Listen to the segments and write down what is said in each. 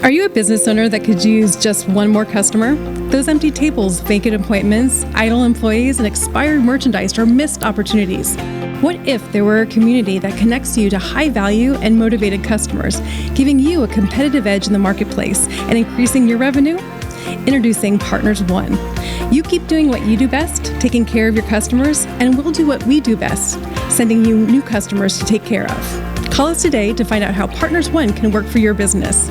Are you a business owner that could use just one more customer? Those empty tables, vacant appointments, idle employees, and expired merchandise are missed opportunities. What if there were a community that connects you to high-value and motivated customers, giving you a competitive edge in the marketplace and increasing your revenue? Introducing Partners One. You keep doing what you do best, taking care of your customers, and we'll do what we do best, sending you new customers to take care of. Call us today to find out how Partners One can work for your business.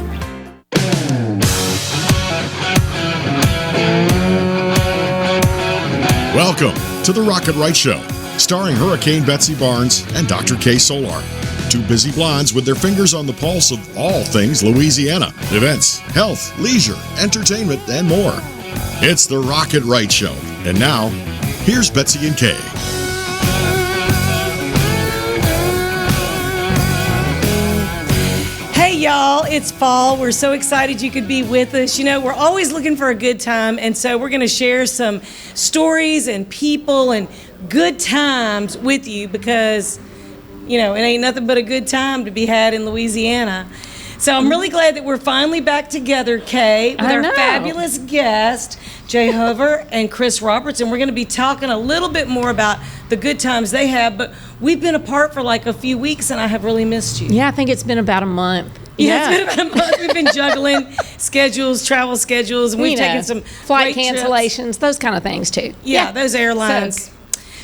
Welcome to the Rocket Right Show, starring Hurricane Betsy Barnes and Dr. K. Solar. Two busy blondes with their fingers on the pulse of all things Louisiana. Events, health, leisure, entertainment, and more. It's the Rocket Right Show. And now, here's Betsy and Kay. Hey y'all, it's fall. We're so excited you could be with us. You know, we're always looking for a good time, and so we're going to share some stories and people and good times with you because, you know, it ain't nothing but a good time to be had in Louisiana. So I'm really glad that we're finally back together, Kay, with our fabulous guest, Jay Hover and Chris Roberts, and we're going to be talking a little bit more about the good times they have, but we've been apart for like a few weeks, and I have really missed you. Yeah, I think it's been about a month. Yeah, it's been about a month. We've been juggling schedules, travel schedules, and we've taken some flight cancellations, trips. Those kind of things too. Yeah, those airlines.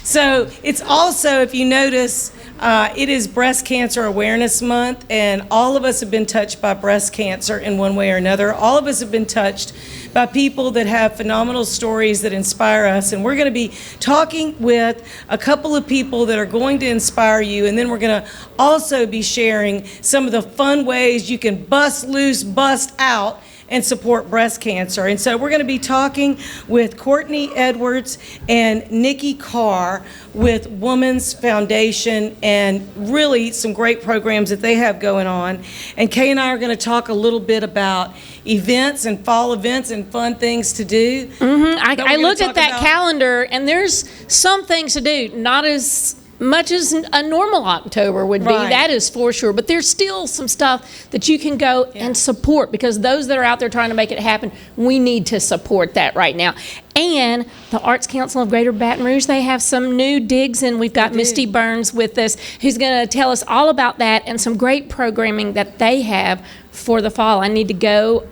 So it's also, if you notice, it is Breast Cancer Awareness Month, and all of us have been touched by breast cancer in one way or another. All of us have been touched by people that have phenomenal stories that inspire us, and we're going to be talking with a couple of people that are going to inspire you, and then we're going to also be sharing some of the fun ways you can bust loose, bust out, and support breast cancer. And so we're going to be talking with Courtney Edwards and Nikki Carr with Women's Foundation, and really some great programs that they have going on. And Kay and I are going to talk a little bit about events and fall events and fun things to do. I looked at that calendar, and there's some things to do, not as much as a normal October would be, that is for sure. But there's still some stuff that you can go and support, because those that are out there trying to make it happen, we need to support that right now. And the Arts Council of Greater Baton Rouge, they have some new digs, and we've got Misty Burns with us, who's going to tell us all about that and some great programming that they have for the fall. I need to go,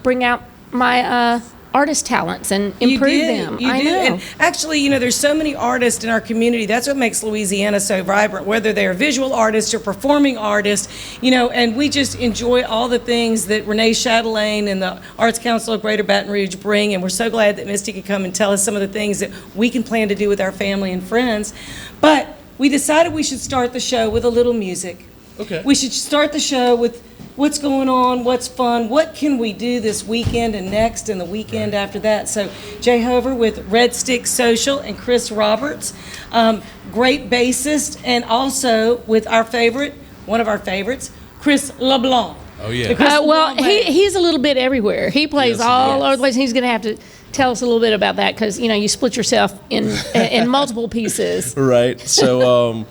bring out my artist talents and improve them. You do. And actually, you know, there's so many artists in our community. That's what makes Louisiana so vibrant, whether they're visual artists or performing artists, you know, and we just enjoy all the things that Renee Chatelaine and the Arts Council of Greater Baton Rouge bring, and we're so glad that Misty could come and tell us some of the things that we can plan to do with our family and friends. But we decided we should start the show with a little music. Okay. We should start the show with what's going on, what's fun, what can we do this weekend and next and the weekend after that. So Jay Hover with Red Stick Social and Chris Roberts, great bassist, and also with our favorite, one of our favorites, Chris LeBlanc. Oh, yeah. He's a little bit everywhere. He plays all over the place, and he's going to have to tell us a little bit about that, because, you know, you split yourself in multiple pieces. Right. So,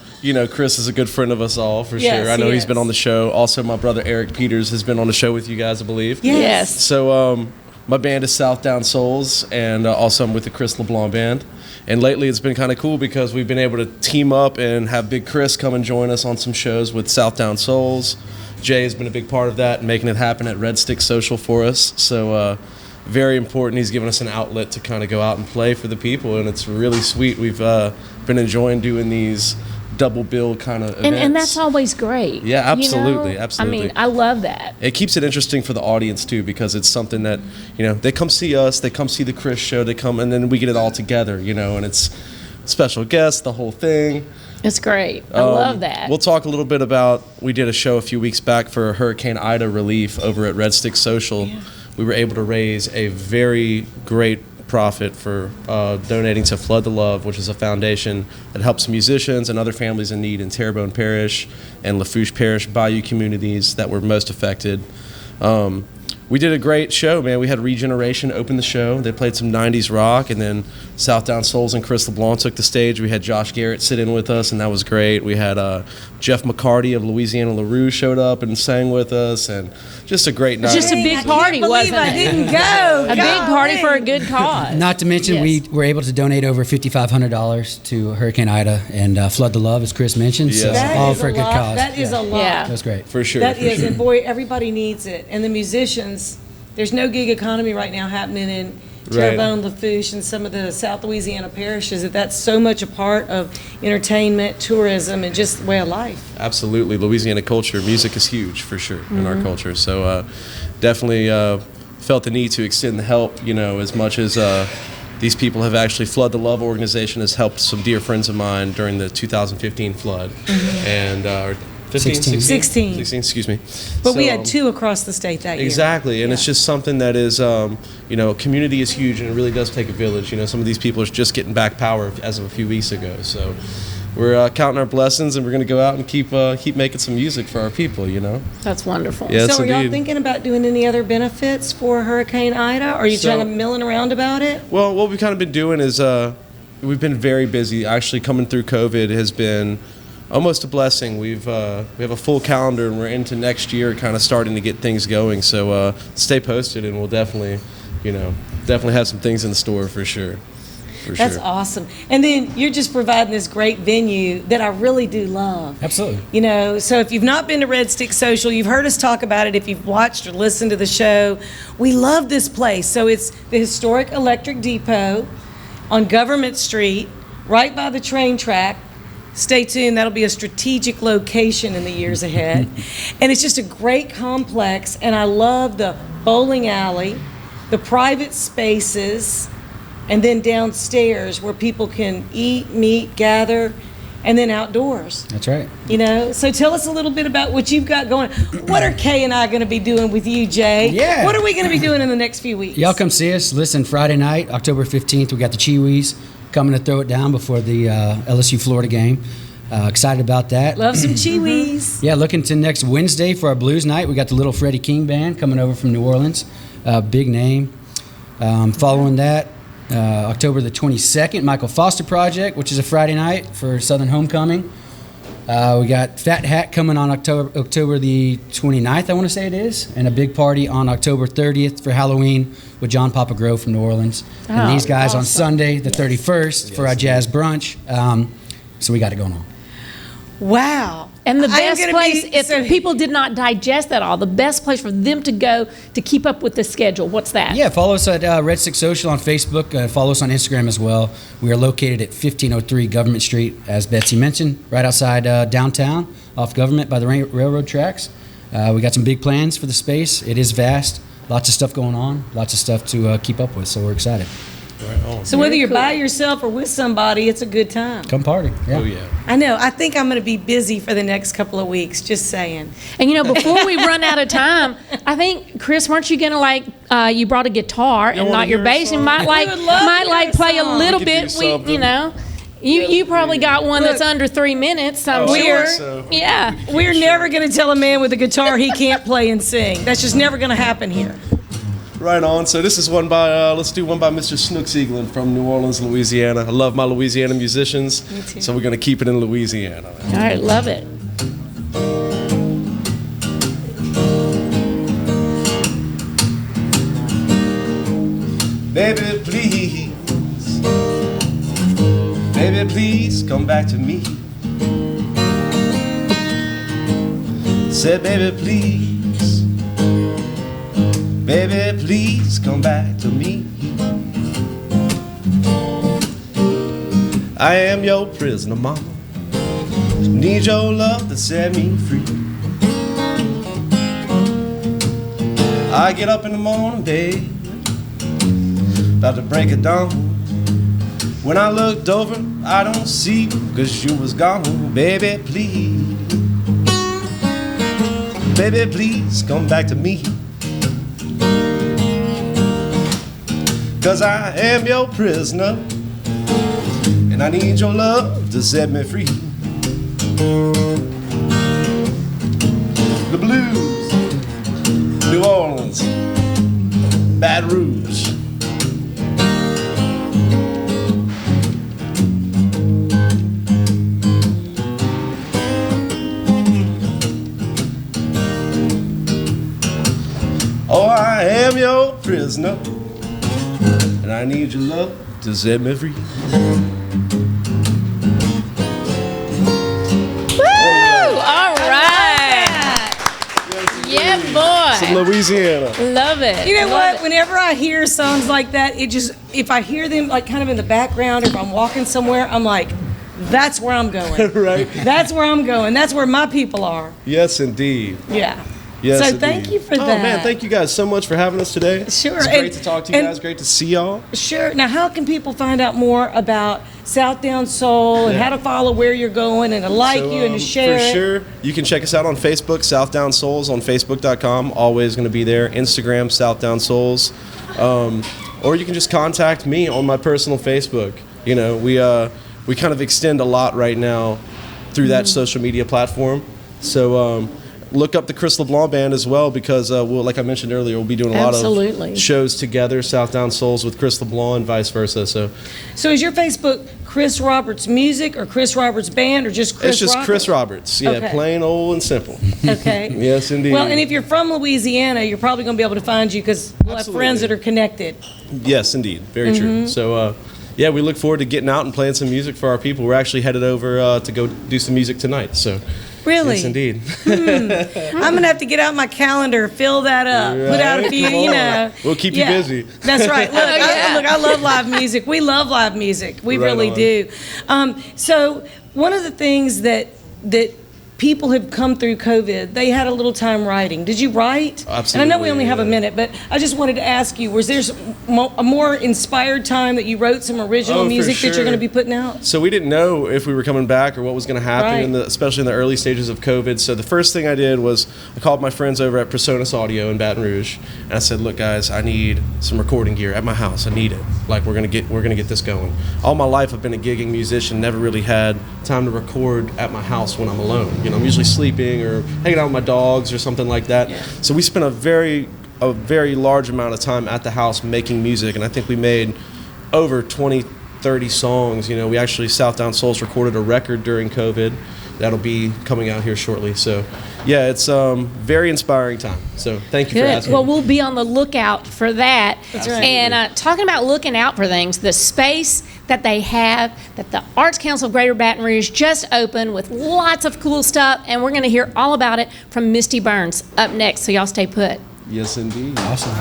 Chris is a good friend of us all, for sure. I know he's been on the show. Also, my brother Eric Peters has been on the show with you guys, I believe. Yes. So, my band is Southdown Souls, and also I'm with the Chris LeBlanc Band. And lately it's been kind of cool because we've been able to team up and have Big Chris come and join us on some shows with Southdown Souls. Jay has been a big part of that and making it happen at Red Stick Social for us. So, very important. He's given us an outlet to kind of go out and play for the people, and it's really sweet. We've been enjoying doing these double bill kind of events. And that's always great. Yeah, absolutely, you know? absolutely. I mean, I love that. It keeps it interesting for the audience too, because it's something that, they come see us, they come see the Chris show, they come, and then we get it all together, and it's special guests, the whole thing. It's great. I love that. We'll talk a little bit about, we did a show a few weeks back for Hurricane Ida relief over at Red Stick Social. Yeah. We were able to raise a very great profit for donating to Flood the Love, which is a foundation that helps musicians and other families in need in Terrebonne Parish and Lafourche Parish Bayou communities that were most affected. We did a great show, man. We had Regeneration open the show. They played some 90s rock, and then Southdown Souls and Chris LeBlanc took the stage. We had Josh Garrett sit in with us, and that was great. We had Jeff McCarty of Louisiana Rouge showed up and sang with us, and just a great night. Just a big party, wasn't it? I didn't go. A big party for a good cause. Not to mention, we were able to donate over $5,500 to Hurricane Ida and Flood the Love, as Chris mentioned. Yes. So all for a good cause. That is a lot. Yeah. That was great. For sure. That for is, sure. and boy, everybody needs it. And the musicians, there's no gig economy right now happening in Terrebonne, Lafourche, and some of the South Louisiana parishes. That's so much a part of entertainment, tourism, and just way of life. Absolutely. Louisiana culture, music is huge for sure in our culture. So definitely felt the need to extend the help, as much as these people have actually. Flood the Love organization has helped some dear friends of mine during the 2015 flood. And 16, excuse me. But we had 2 across the state that year. Exactly, and it's just something that is, community is huge, and it really does take a village. Some of these people are just getting back power as of a few weeks ago. So we're counting our blessings, and we're going to go out and keep making some music for our people. That's wonderful. Yes, So are y'all indeed. thinking about doing any other benefits for Hurricane Ida? Or are you trying to milling around about it? Well, what we've kind of been doing is we've been very busy. Actually, coming through COVID has been almost a blessing. We have a full calendar, and we're into next year, kind of starting to get things going. So stay posted, and we'll definitely have some things in the store for sure. That's awesome. And then you're just providing this great venue that I really do love. Absolutely. So if you've not been to Red Stick Social, you've heard us talk about it. If you've watched or listened to the show, we love this place. So it's the historic Electric Depot on Government Street, right by the train track. Stay tuned. That'll be a strategic location in the years ahead. And it's just a great complex. And I love the bowling alley, the private spaces, and then downstairs where people can eat, meet, gather, and then outdoors. That's right. So tell us a little bit about what you've got going. What are Kay and I going to be doing with you, Jay? Yeah. What are we going to be doing in the next few weeks? Y'all come see us. Listen, Friday night, October 15th, we got the Chiwis coming to throw it down before the LSU Florida game. Excited about that. Love some Chiwis. Yeah, looking to next Wednesday for our blues night. We got the Little Freddie King Band coming over from New Orleans. Big name. Following that, October the 22nd, Michael Foster Project, which is a Friday night for Southern Homecoming. We got Fat Hat coming on October the 29th, I want to say it is, and a big party on October 30th for Halloween with John Papa Grove from New Orleans. And these guys on Sunday the 31st for our jazz brunch. So we got it going on. Wow. And the best place, if people did not digest that all, the best place for them to go to keep up with the schedule, what's that? Yeah, follow us at Red Stick Social on Facebook. Follow us on Instagram as well. We are located at 1503 Government Street, as Betsy mentioned, right outside downtown, off Government by the railroad tracks. We got some big plans for the space. It is vast. Lots of stuff going on. Lots of stuff to keep up with, so we're excited. Right on. So whether you're by yourself or with somebody, it's a good time. Come party. Yeah. Oh, yeah. I know. I think I'm going to be busy for the next couple of weeks, just saying. And before we run out of time, I think, Chris, weren't you going to you brought a guitar and not your bass? You might play a little bit. You probably got one that's under 3 minutes. I'm sure. Yeah. We're never going to tell a man with a guitar he can't play and sing. That's just never going to happen here. Right on. So this is one by, let's do one by Mr. Snooks Eaglin from New Orleans, Louisiana. I love my Louisiana musicians. Me too. So we're going to keep it in Louisiana. All right, love it. Baby, please come back to me. Said, baby, please come back to me. I am your prisoner, mama. Need your love to set me free. I get up in the morning, babe, about to break it down. When I looked over, I don't see you, 'cause you was gone. Baby, please come back to me. 'Cause I am your prisoner, and I need your love to set me free. The blues, New Orleans, Baton Rouge. Oh, I am your prisoner, and I need your love to set me free. Woo! All right. Yeah, boy. Some Louisiana. Love it. You know Love what? it. Whenever I hear songs like that, if I hear them like kind of in the background, or if I'm walking somewhere, I'm like, that's where I'm going. Right. That's where I'm going. That's where my people are. Yes, indeed. Yeah. Yes, So indeed. thank you for that. Oh man, thank you guys so much for having us today. Sure. It's great And- to talk to you and- guys. Great to see y'all. Sure. Now, how can people find out more about Southdown Soul and Yeah. how to follow where you're going and to like So, you and to share for it? sure, you can check us out on Facebook, Southdown Souls on Facebook.com. Always going to be there. Instagram, Southdown Souls. Or you can just contact me on my personal Facebook. You know, we kind of extend a lot right now through that social media platform. So look up the Chris LeBlanc Band as well, because like I mentioned earlier, we'll be doing a lot Absolutely. of shows together, Southdown Souls with Chris LeBlanc and vice versa. So So is your Facebook Chris Roberts Music or Chris Roberts Band or just Chris it's just Roberts? Chris Roberts. Yeah, Okay. plain old and simple. Okay. Yes, indeed. Well, and if you're from Louisiana, you're probably going to be able to find you because we'll have Absolutely. friends that are connected. Yes, indeed. Very Mm-hmm. true. So, yeah, we look forward to getting out and playing some music for our people. We're actually headed over to go do some music tonight. So, Really? yes, indeed. I'm going to have to get out my calendar, fill that up, put out a Right, few, come you on. know. We'll keep you busy. That's right. Look, yeah. I love live music. We love live music. We Right really on. do. So one of the things that people have come through COVID, they had a little time writing. Did you write? Absolutely, And I know we only have a yeah. minute, but I just wanted to ask you, was there a more inspired time that you wrote some original Oh, for music that you're sure. going to be putting out? So we didn't know if we were coming back or what was going to happen, Right. especially in the early stages of COVID. So the first thing I did was I called my friends over at Presonus Audio in Baton Rouge, and I said, "Look, guys, I need some recording gear at my house. I need it. Like we're gonna get this going." All my life, I've been a gigging musician. Never really had time to record at my house when I'm alone. You know, I'm usually sleeping or hanging out with my dogs or something like that. Yeah. So we spent a very large amount of time at the house making music, and I think we made over 20-30 songs. You know, we actually, Southdown Souls recorded a record during COVID that'll be coming out here shortly. So yeah, it's very inspiring time. So thank you for Good. asking. Well, we'll be on the lookout for that. That's right. And talking about looking out for things, the space that they have, that the Arts Council of Greater Baton Rouge just opened with lots of cool stuff, and we're going to hear all about it from Misty Burns up next, so y'all stay put. Yes, indeed. Awesome.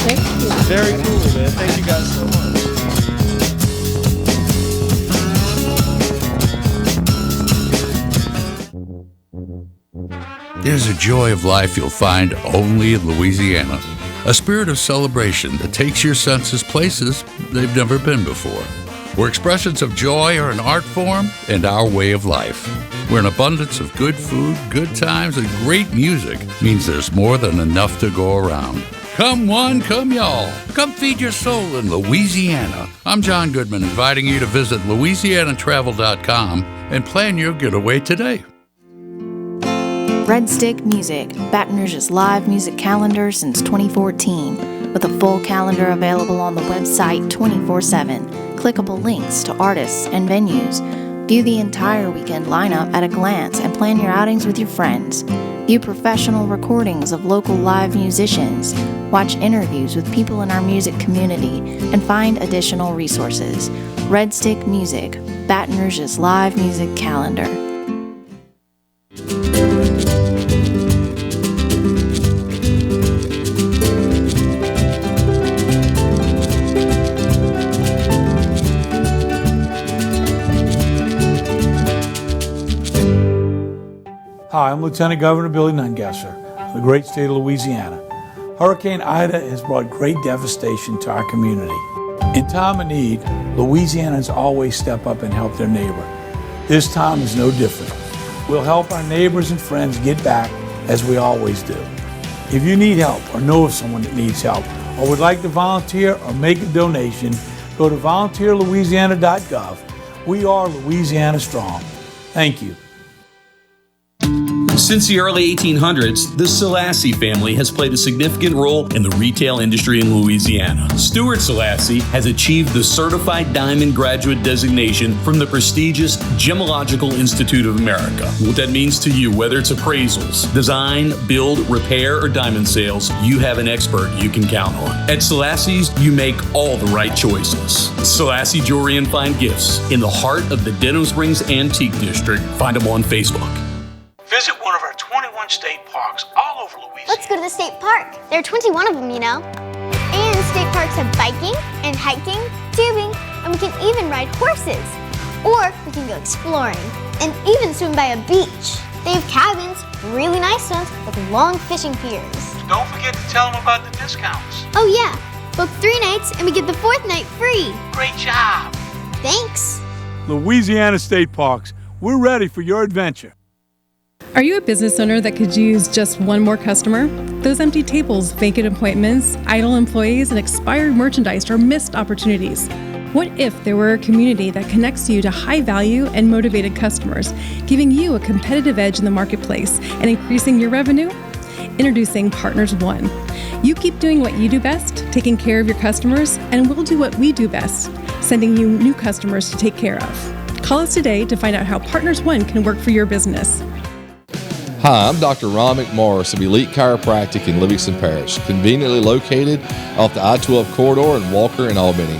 Thank you. Very cool, man. Thank you guys so much. There's a joy of life you'll find only in Louisiana. A spirit of celebration that takes your senses places they've never been before. Where expressions of joy are an art form and our way of life. Where an abundance of good food, good times, and great music means there's more than enough to go around. Come one, come y'all. Come feed your soul in Louisiana. I'm John Goodman, inviting you to visit LouisianaTravel.com and plan your getaway today. Red Stick Music, Baton Rouge's live music calendar since 2014, with a full calendar available on the website 24/7, clickable links to artists and venues. View the entire weekend lineup at a glance and plan your outings with your friends. View professional recordings of local live musicians, watch interviews with people in our music community, and find additional resources. Red Stick Music, Baton Rouge's live music calendar. Hi, I'm Lieutenant Governor Billy Nungesser of the great state of Louisiana. Hurricane Ida has brought great devastation to our community. In time of need, Louisianans always step up and help their neighbor. This time is no different. We'll help our neighbors and friends get back as we always do. If you need help or know of someone that needs help or would like to volunteer or make a donation, go to volunteerlouisiana.gov. We are Louisiana Strong. Thank you. Since the early 1800s, the Selassie family has played a significant role in the retail industry in Louisiana. Stuart Selassie has achieved the Certified Diamond Graduate designation from the prestigious Gemological Institute of America. What that means to you, whether it's appraisals, design, build, repair, or diamond sales, you have an expert you can count on. At Selassie's, you make all the right choices. Selassie Jewelry and Fine Gifts in the heart of the Denham Springs Antique District. Find them on Facebook. Visit one of our 21 state parks all over Louisiana. Let's go to the state park. There are 21 of them, you know. And state parks have biking and hiking, tubing, and we can even ride horses. Or we can go exploring and even swim by a beach. They have cabins, really nice ones, with long fishing piers. Don't forget to tell them about the discounts. Oh yeah, book 3 nights and we get the 4th night free. Great job. Thanks. Louisiana State Parks, we're ready for your adventure. Are you a business owner that could use just one more customer? Those empty tables, vacant appointments, idle employees, and expired merchandise are missed opportunities. What if there were a community that connects you to high-value and motivated customers, giving you a competitive edge in the marketplace and increasing your revenue? Introducing Partners One. You keep doing what you do best, taking care of your customers, and we'll do what we do best, sending you new customers to take care of. Call us today to find out how Partners One can work for your business. Hi, I'm Dr. Ron McMorris of Elite Chiropractic in Livingston Parish, conveniently located off the I-12 corridor in Walker and Albany.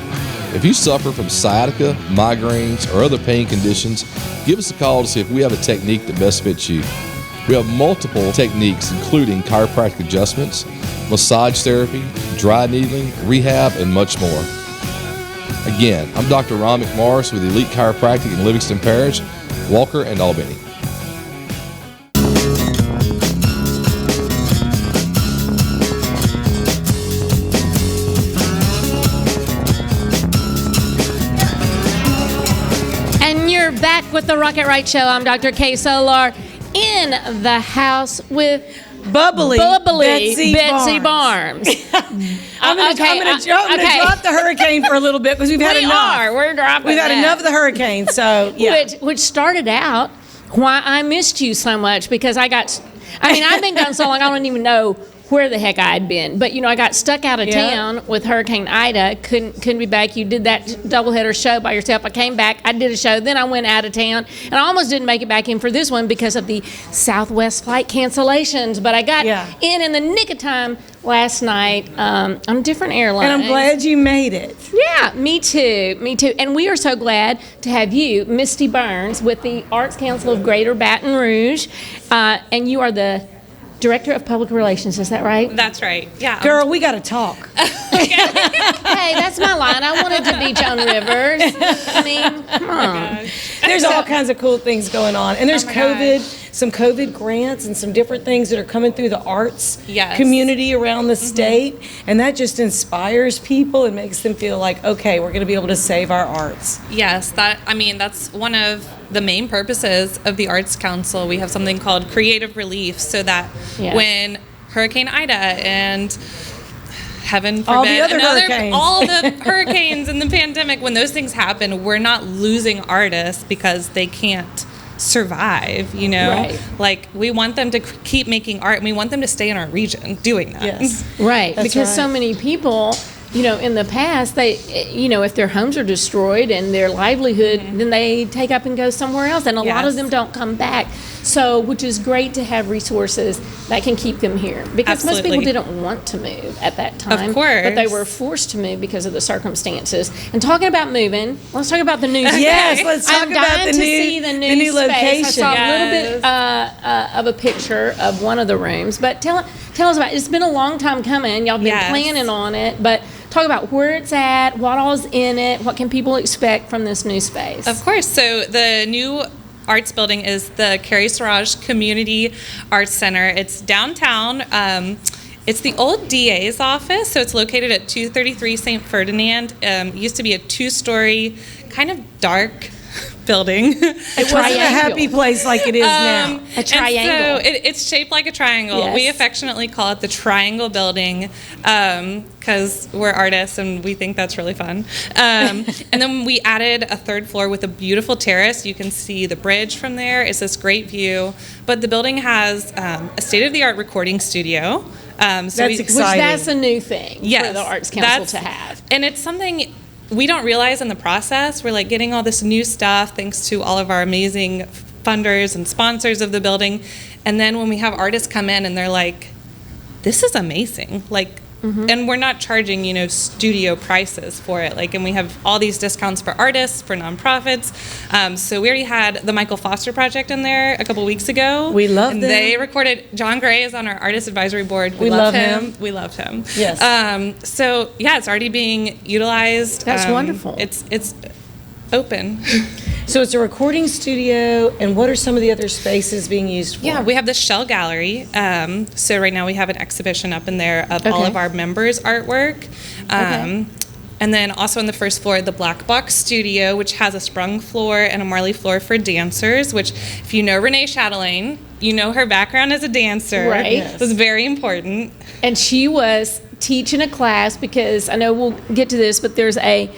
If you suffer from sciatica, migraines, or other pain conditions, give us a call to see if we have a technique that best fits you. We have multiple techniques including chiropractic adjustments, massage therapy, dry needling, rehab, and much more. Again, I'm Dr. Ron McMorris with Elite Chiropractic in Livingston Parish, Walker, and Albany. Back with the Rocket Right Show. I'm Dr. K. Solar in the house with bubbly Betsy Barnes. I'm going to drop the hurricane for a little bit because we've had enough. We're dropping We've had enough of the hurricane. So yeah. Which started out why I missed you so much because I've been gone so long I don't even know where the heck I had been. But, I got stuck out of town with Hurricane Ida, couldn't be back. You did that doubleheader show by yourself. I came back, I did a show, then I went out of town, and I almost didn't make it back in for this one because of the Southwest flight cancellations. But I got in the nick of time last night on a different airline. And I'm glad you made it. Yeah, me too. And we are so glad to have you, Misty Burns, with the Arts Council of Greater Baton Rouge, and you are the Director of Public Relations, is that right? That's right, yeah. Girl, we got to talk. Hey, that's my line. I wanted to be Joan Rivers. I mean, come on. There's all kinds of cool things going on. And there's some COVID grants and some different things that are coming through the arts community around the state. And that just inspires people and makes them feel like, okay, we're going to be able to save our arts. Yes, that's one of the main purposes of the Arts Council. We have something called Creative Relief so that when Hurricane Ida and heaven forbid, all the hurricanes and the pandemic, when those things happen, we're not losing artists because they can't survive, Right. Like, we want them to keep making art and we want them to stay in our region doing that. Yes. Right. Because so many people, in the past, they, if their homes are destroyed and their livelihood, then they take up and go somewhere else. And a lot of them don't come back. So, which is great to have resources that can keep them here. Because most people didn't want to move at that time. Of course. But they were forced to move because of the circumstances. And talking about moving, let's talk about the new space. Yes, let's talk about the new location. I saw a little bit of a picture of one of the rooms. But tell us about it. It's been a long time coming. Y'all been planning on it. But talk about where it's at, what all's in it, what can people expect from this new space? Of course. So the new arts building is the Carrie Rouge Community Arts Center. It's downtown. It's the old DA's office, so it's located at 233 St. Ferdinand. Used to be a 2-story, kind of dark It building. wasn't a happy place like it is now. A triangle. So it's shaped like a triangle. Yes. We affectionately call it the Triangle Building because we're artists and we think that's really fun. And then we added a third floor with a beautiful terrace. You can see the bridge from there. It's this great view. But the building has a state-of-the-art recording studio. That's exciting. Which that's a new thing Yes, for the Arts Council to have. And it's something we don't realize in the process. We're like getting all this new stuff thanks to all of our amazing funders and sponsors of the building. And then when we have artists come in and they're like, this is amazing. Like, and we're not charging, studio prices for it. Like, and we have all these discounts for artists, for nonprofits. So we already had the Michael Foster Project in there a couple weeks ago. We love them. They recorded. John Gray is on our artist advisory board. We love him. We loved him. Yes. So yeah, it's already being utilized. That's wonderful. It's open. So it's a recording studio, and what are some of the other spaces being used for? Yeah, we have the Shell Gallery. So right now we have an exhibition up in there of all of our members' artwork. And then also on the first floor, the Black Box Studio, which has a sprung floor and a Marley floor for dancers, which if you know Renee Chatelaine, you know her background as a dancer. Right. It was very important. And she was teaching a class, because I know we'll get to this, but there's a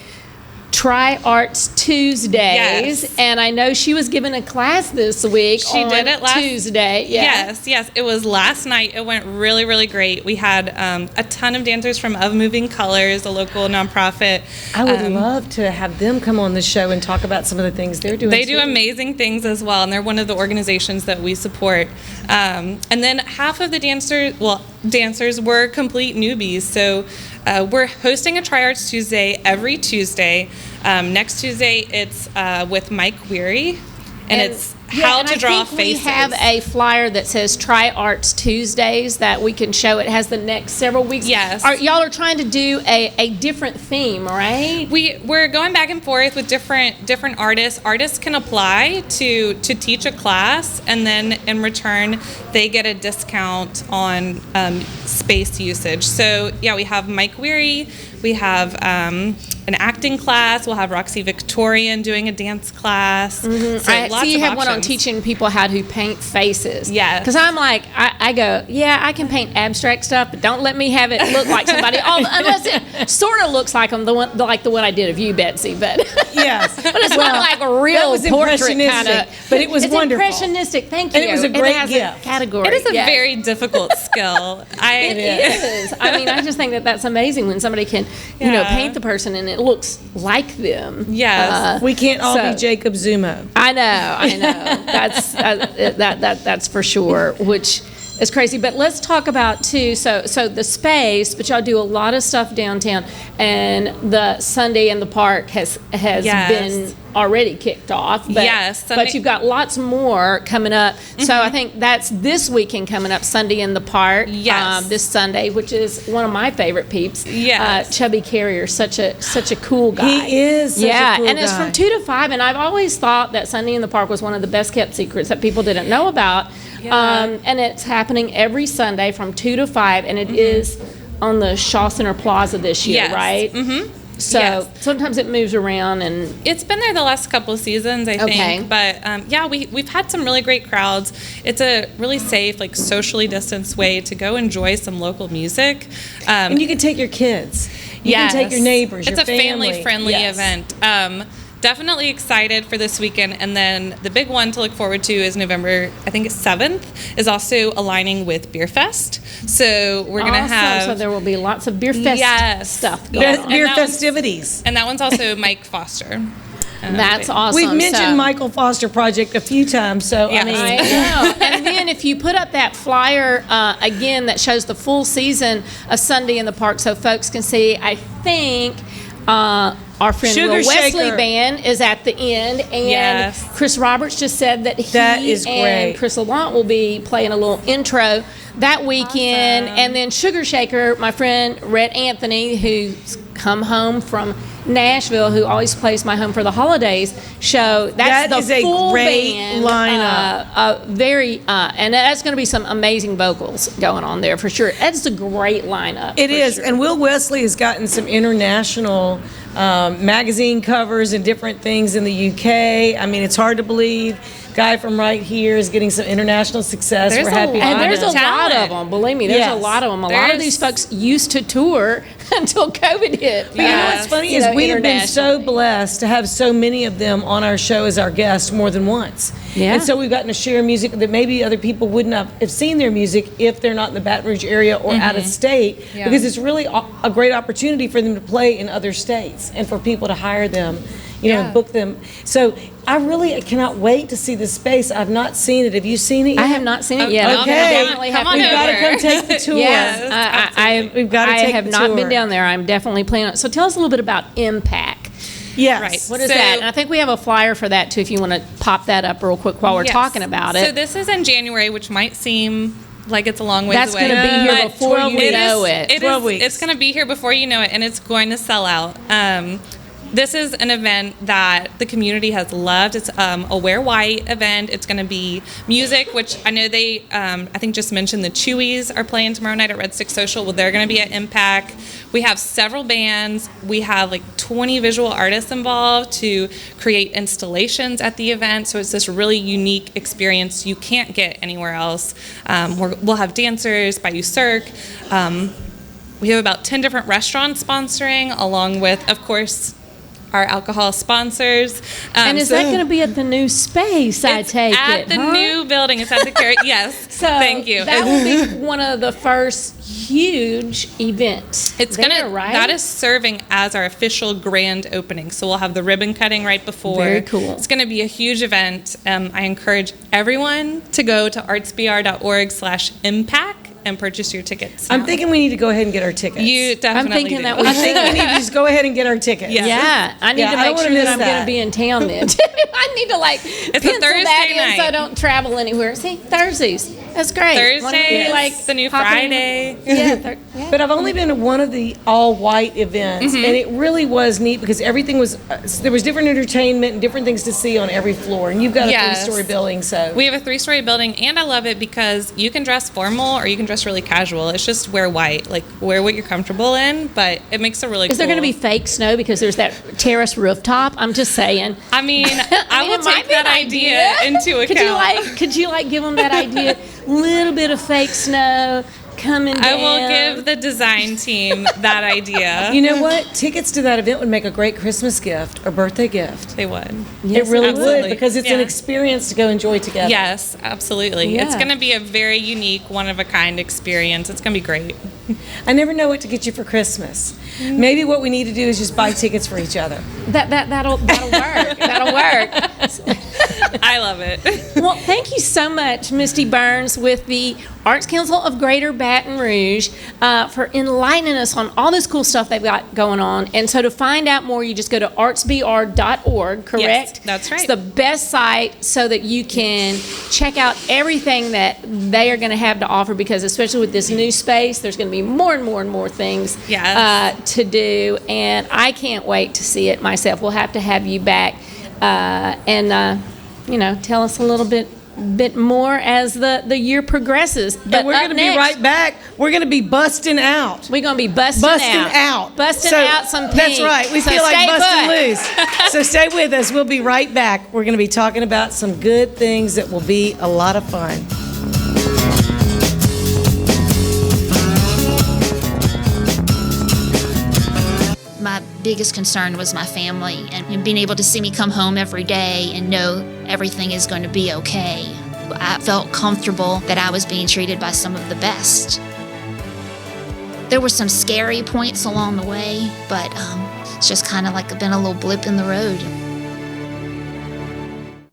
Try Arts Tuesdays, and I know she was giving a class this week. She did it last Tuesday. Yeah. Yes, it was last night. It went really, really great. We had a ton of dancers from Of Moving Colors, a local nonprofit. I would love to have them come on the show and talk about some of the things they're doing. They do amazing things as well, and they're one of the organizations that we support. And then half of the dancers were complete newbies. So we're hosting a Try Arts Tuesday every Tuesday. Next Tuesday, it's with Mike Weary, and it's how to draw faces. We have a flyer that says Try Arts Tuesdays that we can show. It has the next several weeks. Yes. Y'all are trying to do a different theme, right? We're going back and forth with different artists. Artists can apply to teach a class, and then in return, they get a discount on space usage. So yeah, we have Mike Weary. We have an acting class. We'll have Roxy Victorian doing a dance class. So lots you of have one on options. teaching people how to paint faces. Yes. Because I'm like, I go, yeah, I can paint abstract stuff, but don't let me have it look like somebody. Unless it sort of looks like them, like the one I did of you, Betsy. But yes, but it's not like a real portrait kind of. But it was wonderful. Impressionistic. Thank you. And it was a great has gift. A category. It is a very difficult skill. It is. I mean, I just think that that's amazing when somebody can, paint the person and it looks like them. Yes. We can't all be Jacob Zuma. I know. That's that's for sure, which is crazy. But let's talk about too. So the space, but y'all do a lot of stuff downtown, and the Sunday in the Park has been already kicked off. But, but you've got lots more coming up. So I think that's this weekend coming up, Sunday in the Park. Yes. This Sunday, which is one of my favorite peeps. Yes. Chubby Carrier, such a cool guy. He is such a cool and it's guy. from 2 to 5. And I've always thought that Sunday in the Park was one of the best kept secrets that people didn't know about. And it's happening every Sunday from 2 to 5, and it is on the Shaw Center Plaza this year, right? Mm-hmm. So sometimes it moves around, and it's been there the last couple of seasons, I think. But we've had some really great crowds. It's a really safe, like socially distanced way to go enjoy some local music. And you can take your kids. You can take your neighbors. It's your a family-friendly event. Definitely excited for this weekend. And then the big one to look forward to is November, I think it's 7th, is also aligning with Beer Fest. So we're going to have... So there will be lots of Beer Fest stuff going on. Beer festivities. And that one's also Mike Foster. That's awesome. We've mentioned Michael Foster Project a few times, so I mean... I know. And then if you put up that flyer, again, that shows the full season of Sunday in the Park so folks can see, I think... our friend Will Wesley Band is at the end, and Chris Roberts just said that he and Chris LeBlanc will be playing a little intro that weekend, and then Sugar Shaker, my friend Rhett Anthony, who's come home from Nashville, who always plays my Home for the Holidays show. That's That is the a full great band, lineup. And that's going to be some amazing vocals going on there for sure. That's a great lineup. It is, and Will Wesley has gotten some international magazine covers and different things in the UK. I mean, it's hard to believe. Guy from right here is getting some international success. There's We're happy. and there's a talent. lot of them. Believe me, there's Yes. a lot of them. A lot of these folks used to tour until COVID hit. But you know what's funny is we have been so blessed to have so many of them on our show as our guests more than once. Yeah. And so we've gotten to share music that maybe other people wouldn't have seen their music if they're not in the Baton Rouge area or out of state, Yeah. because it's really a great opportunity for them to play in other states and for people to hire them, and book them. So I really cannot wait to see this space. I've not seen it. Have you seen it yet? I have not seen it yet. Okay. I'm gonna definitely have Come to on We've got to over. come take the tour. Yes, We've got to I take have the not tour. been down there. I'm definitely planning on. So tell us a little bit about Impact. Yes. Right. What is So- that? And I think we have a flyer for that too, if you want to pop that up real quick while we're Yes. talking about it. So this is in January, which might seem like it's a long ways That's away. gonna be here but before you know it. 12 weeks. It's going to be here before you know it, and it's going to sell out. This is an event that the community has loved. It's a Wear White event. It's going to be music, which I know they, I think just mentioned the Chewies are playing tomorrow night at Red Stick Social. Well, they're going to be at Impact. We have several bands. We have like 20 visual artists involved to create installations at the event. So it's this really unique experience you can't get anywhere else. We'll have dancers, Bayou Cirque. We have about 10 different restaurants sponsoring, along with, of course, our alcohol sponsors. And is that going to be at the new space, I take at it? the new building. It's at the yes. So thank you. That will be one of the first huge events. It's right? That is serving as our official grand opening. So we'll have the ribbon cutting right before. Very cool. It's going to be a huge event. I encourage everyone to go to artsbr.org/impact and purchase your tickets. I'm thinking we need to go ahead and get our tickets. You definitely do. I think we need to just go ahead and get our tickets. Yeah, I need to make sure that I'm going to be in town then. I need to It's a pencil Thursday that in night. so I don't travel anywhere. See, Thursdays. That's great. Thursday, like the new hop in- Friday. Yeah, But I've only been to one of the all-white events, and it really was neat because everything was, there was different entertainment and different things to see on every floor, and you've got a Yes. three-story building, so. We have a 3-story building, and I love it because you can dress formal or you can dress really casual. It's just wear white, like wear what you're comfortable in, but it makes it really cool. Is there going to be fake snow because there's that terrace rooftop? I'm just saying. I mean, I will it might take be that an idea into account. Could you give them that idea? Little bit of fake snow coming down. I will give the design team that idea. You know what? Tickets to that event would make a great Christmas gift or birthday gift. They would. It really absolutely. would, because it's an experience to go enjoy together. Yes, absolutely. Yeah. It's going to be a very unique, one-of-a-kind experience. It's going to be great. I never know what to get you for Christmas. Maybe what we need to do is just buy tickets for each other. That'll work. That'll work. I love it. Well, thank you so much, Misty Burns, with the Arts Council of Greater Baton Rouge, for enlightening us on all this cool stuff they've got going on. And so to find out more, you just go to artsbr.org, correct? Yes, that's right. It's the best site so that you can check out everything that they are going to have to offer, because especially with this new space, there's going to be more and more and more things to do. And I can't wait to see it myself. We'll have to have you back and tell us a little bit more as the year progresses. But we're going to be right back. We're going to be busting out. We're going to be busting out. Busting out some pink. That's right. We So feel like stay busting put. loose. So stay with us. We'll be right back. We're going to be talking about some good things that will be a lot of fun. My biggest concern was my family and being able to see me come home every day and know everything is going to be okay. I felt comfortable that I was being treated by some of the best. There were some scary points along the way, but it's just kind of like been a little blip in the road.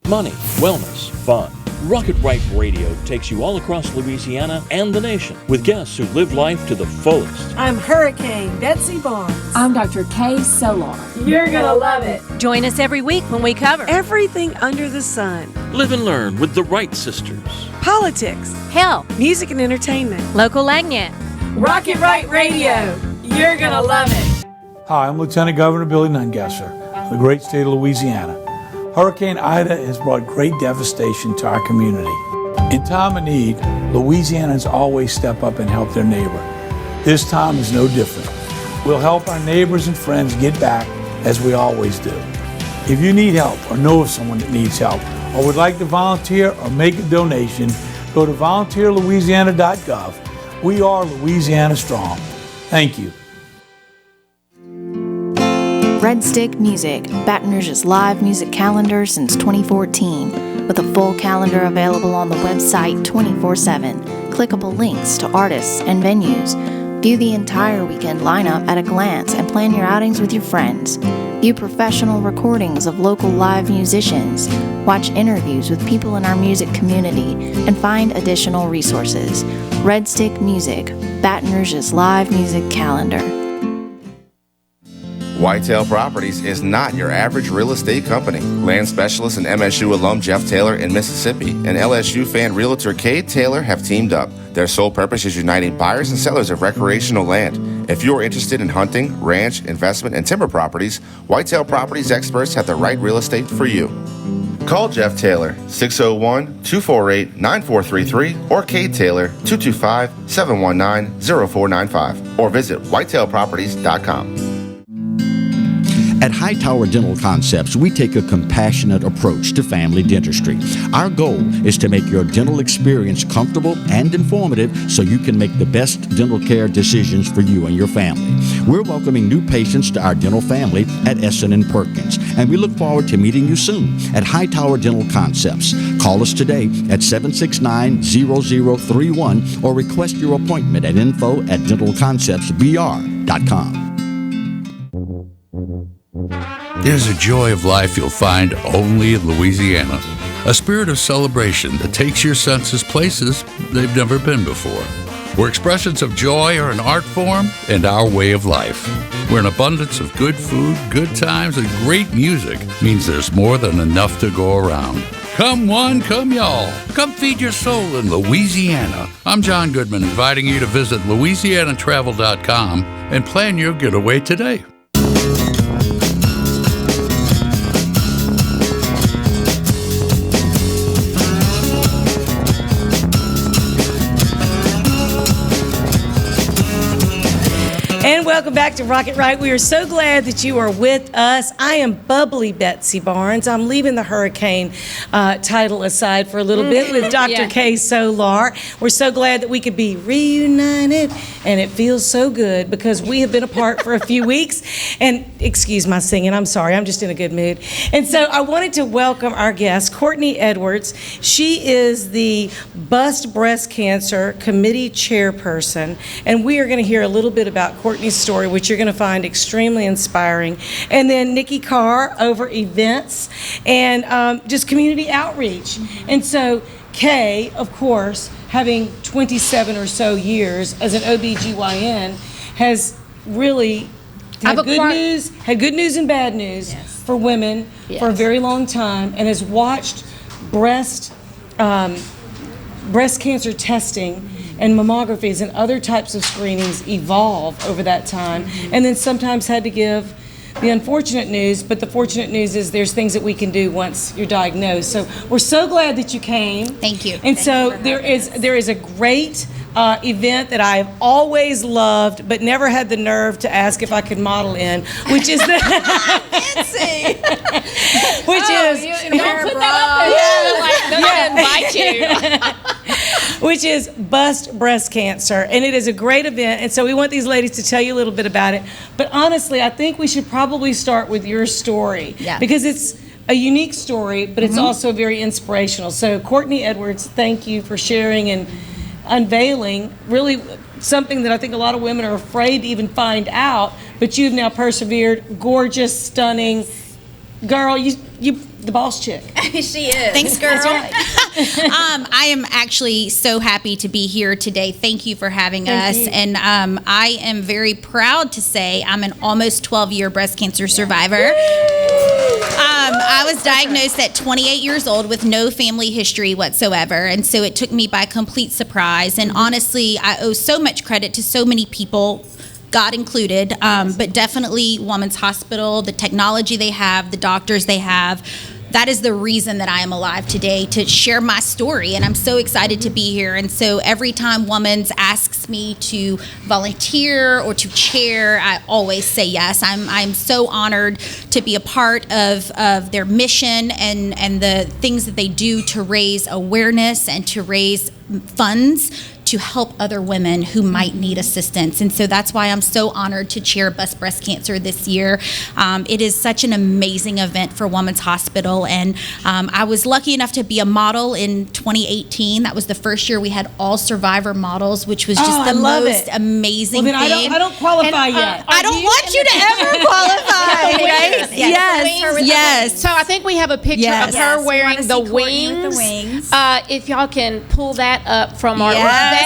Money, wellness, fun. Rocket Right Radio takes you all across Louisiana and the nation with guests who live life to the fullest. I'm Hurricane Betsy Barnes. I'm Dr. Kay Solar. You're gonna love it. Join us every week when we cover Everything under the sun. Live and learn with the Wright sisters. Politics. health, Music and entertainment. local agnet. Rocket Right Radio. You're gonna love it. Hi, I'm Lieutenant Governor Billy Nungesser of the great state of Louisiana. Hurricane Ida has brought great devastation to our community. In time of need, Louisianans always step up and help their neighbor. This time is no different. We'll help our neighbors and friends get back as we always do. If you need help or know of someone that needs help or would like to volunteer or make a donation, go to volunteerlouisiana.gov. We are Louisiana Strong. Thank you. Red Stick Music, Baton Rouge's live music calendar since 2014, with a full calendar available on the website 24/7. Clickable links to artists and venues. View the entire weekend lineup at a glance and plan your outings with your friends. View professional recordings of local live musicians. Watch interviews with people in our music community and find additional resources. Red Stick Music, Baton Rouge's live music calendar. Whitetail Properties is not your average real estate company. Land specialist and MSU alum Jeff Taylor in Mississippi and LSU fan realtor Cade Taylor have teamed up. Their sole purpose is uniting buyers and sellers of recreational land. If you're interested in hunting, ranch, investment, and timber properties, Whitetail Properties experts have the right real estate for you. Call Jeff Taylor, 601-248-9433, or Cade Taylor, 225-719-0495, or visit whitetailproperties.com. At Hightower Dental Concepts, we take a compassionate approach to family dentistry. Our goal is to make your dental experience comfortable and informative so you can make the best dental care decisions for you and your family. We're welcoming new patients to our dental family at Essen & Perkins, and we look forward to meeting you soon at Hightower Dental Concepts. Call us today at 769-0031 or request your appointment at info@dentalconceptsbr.com. There's a joy of life you'll find only in Louisiana. A spirit of celebration that takes your senses places they've never been before. Where expressions of joy are an art form and our way of life. Where an abundance of good food, good times, and great music means there's more than enough to go around. Come one, come y'all. Come feed your soul in Louisiana. I'm John Goodman, inviting you to visit LouisianaTravel.com and plan your getaway today. And welcome back to Rocket Right. We are so glad that you are with us. I am bubbly Betsy Barnes. I'm leaving the hurricane title aside for a little bit with Dr. K. Solar. We're so glad that we could be reunited, and it feels so good because we have been apart for a few weeks. And excuse my singing, I'm sorry, I'm just in a good mood. And so I wanted to welcome our guest, Courtney Edwards. She is the Bust Breast Cancer Committee Chairperson, and we are going to hear a little bit about Courtney's story, which you're going to find extremely inspiring. And then Nikki Carr over events and just community outreach. And so Kay, of course, having 27 or so years as an OBGYN, has really had good news and bad news for women for a very long time, and has watched breast cancer testing and mammographies and other types of screenings evolve over that time, and then sometimes had to give the unfortunate news, but the fortunate news is there's things that we can do once you're diagnosed. So we're so glad that you came. Thank you. And so there is a great event that I've always loved, but never had the nerve to ask if I could model in, which is the which is Bust Breast Cancer, and it is a great event. And so we want these ladies to tell you a little bit about it. But honestly, I think we should probably start with your story, because it's a unique story, but it's also very inspirational. So Courtney Edwards, thank you for sharing and unveiling really something that I think a lot of women are afraid to even find out, but you've now persevered. Gorgeous, stunning girl, you the boss chick. She is. Thanks, girl. That's right. I am actually so happy to be here today. Thank you for having us. And I am very proud to say I'm an almost 12-year breast cancer survivor. I was diagnosed at 28 years old with no family history whatsoever, and so it took me by complete surprise. And honestly, I owe so much credit to so many people God included, but definitely Women's Hospital, the technology they have, the doctors they have. That is the reason that I am alive today, to share my story, and I'm so excited to be here. And so every time Women's asks me to volunteer or to chair, I always say yes. I'm so honored to be a part of their mission and the things that they do to raise awareness and to raise funds to help other women who might need assistance. And so that's why I'm so honored to chair Bust Breast Cancer this year. It is such an amazing event for Women's Hospital. And I was lucky enough to be a model in 2018. That was the first year we had all survivor models, which was just the most amazing thing. I don't qualify yet. I don't want you to ever qualify. Right? Yes. So I think we have a picture of her wearing the wings. If y'all can pull that up from our that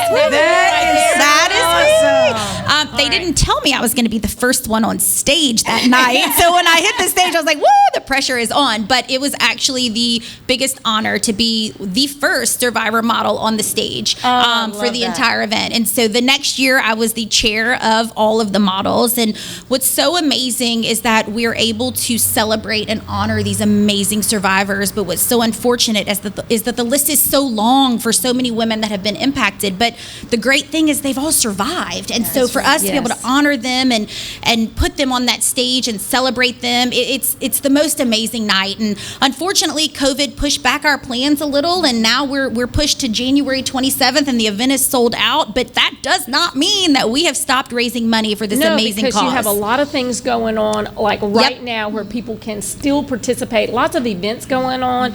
is me. They didn't tell me I was going to be the first one on stage that night. So when I hit the stage, I was like, woo, the pressure is on. But it was actually the biggest honor to be the first survivor model on the stage for the entire event. And so the next year, I was the chair of all of the models. And what's so amazing is that we're able to celebrate and honor these amazing survivors. But what's so unfortunate is that the list is so long for so many women that have been impacted. But the great thing is they've all survived. And so for us to be able to honor them and put them on that stage and celebrate them, it's the most amazing night. And unfortunately, COVID pushed back our plans a little, and now we're pushed to January 27th, and the event is sold out. But that does not mean that we have stopped raising money for this amazing cause. Because you have a lot of things going on, like right now, where people can still participate. Lots of events going on.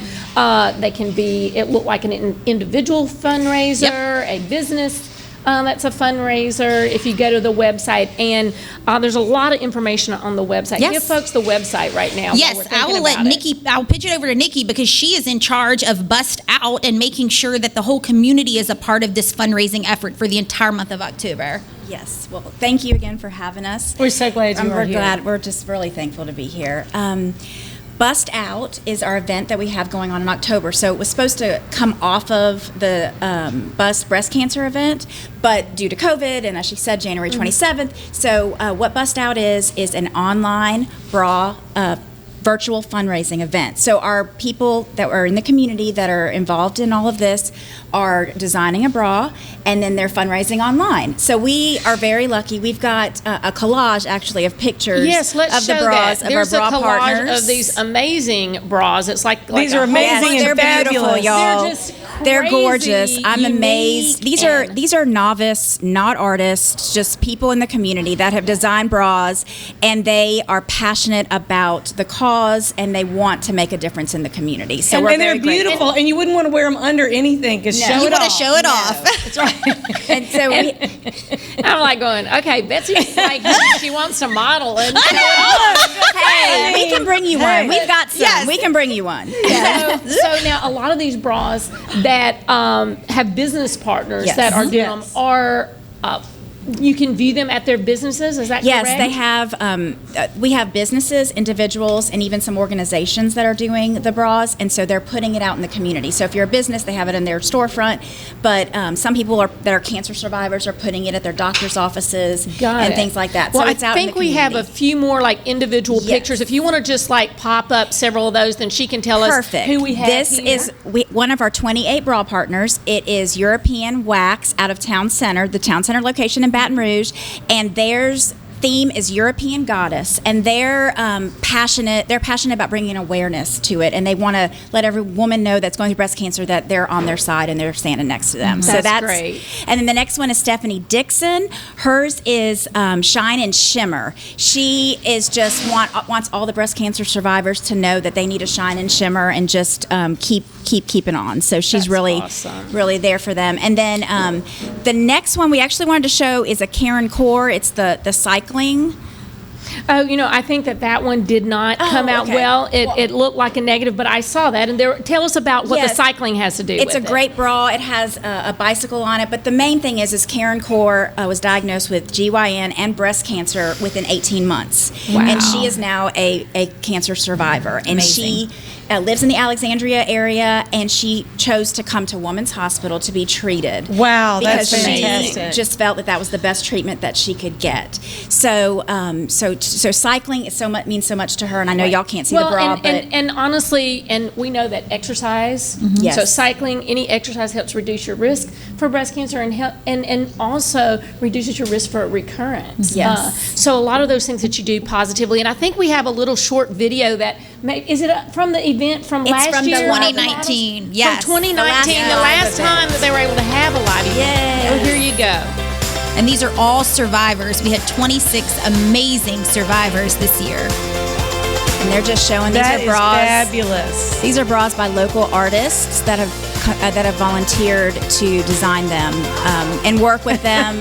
They can be, it looked like an individual fundraiser, a business that's a fundraiser. If you go to the website, and there's a lot of information on the website. Give folks the website right now. Yes, I will let Nikki, I'll pitch it over to Nikki because she is in charge of Bust Out and making sure that the whole community is a part of this fundraising effort for the entire month of October. Yes, well, thank you again for having us. We're so glad you are here. We're just really thankful to be here. Bust Out is our event that we have going on in October. So it was supposed to come off of the Bust Breast Cancer event, but due to COVID, and as she said, January 27th. So what Bust Out is an online bra virtual fundraising event. So our people that are in the community that are involved in all of this are designing a bra, and then they're fundraising online. So we are very lucky. We've got a collage actually of pictures of the bras of our bra partners. Of these amazing bras. It's like these are amazing and they're fabulous. Beautiful, y'all. They're just they're gorgeous. I'm amazed. These are novice, not artists, just people in the community that have designed bras, and they are passionate about the cause, and they want to make a difference in the community. So and they're beautiful, and you wouldn't want to wear them under anything because you want to show it off. That's right. And so I'm like going, okay, Betsy's like she wants to model and hey, we can bring you one. We've got some. Yes. We can bring you one. So now a lot of these bras that have business partners that are doing them are you can view them at their businesses. Is that correct? Yes, they have. We have businesses, individuals, and even some organizations that are doing the bras, and so they're putting it out in the community. So if you're a business, they have it in their storefront, but some people that are cancer survivors are putting it at their doctor's offices and things like that. Well, so it's out in the community. We have a few more like individual pictures. If you want to just like pop up several of those, then she can tell us who we have. This is one of our 28 bra partners. It is European Wax out of Town Center, the Town Center location in Baton Rouge, and theirs theme is European Goddess, and they're passionate about bringing awareness to it, and they want to let every woman know that's going through breast cancer that they're on their side and they're standing next to them. So that's great. And then the next one is Stephanie Dixon. Hers is Shine and Shimmer. She is just wants all the breast cancer survivors to know that they need to shine and shimmer and just keep keeping on. So she's really there for them. And then the next one we actually wanted to show is a Karen Core. It's the cycling. Oh, I think that one did not come out well. It looked like a negative, but I saw that. And tell us about what the cycling has to do with it. It's a great bra. It has a bicycle on it. But the main thing is Karen Core was diagnosed with GYN and breast cancer within 18 months. Wow. And she is now a cancer survivor. And lives in the Alexandria area, and she chose to come to Women's Hospital to be treated. Wow, because that's she fantastic. just felt that was the best treatment that she could get. So, so cycling is means so much to her, and I know y'all can't see the bra, but and honestly, and we know that exercise. Yes. So cycling, any exercise helps reduce your risk for breast cancer and also reduces your risk for recurrence. Yes. So a lot of those things that you do positively, and I think we have a little short video that is it from the event from It's last from year? 2019. Yes. From 2019, the last time that they were able to have a live event. Yes. Oh, here you go. And these are all survivors. We had 26 amazing survivors this year. And they're just showing That these is are bras. fabulous. These are bras by local artists that have volunteered to design them and work with them.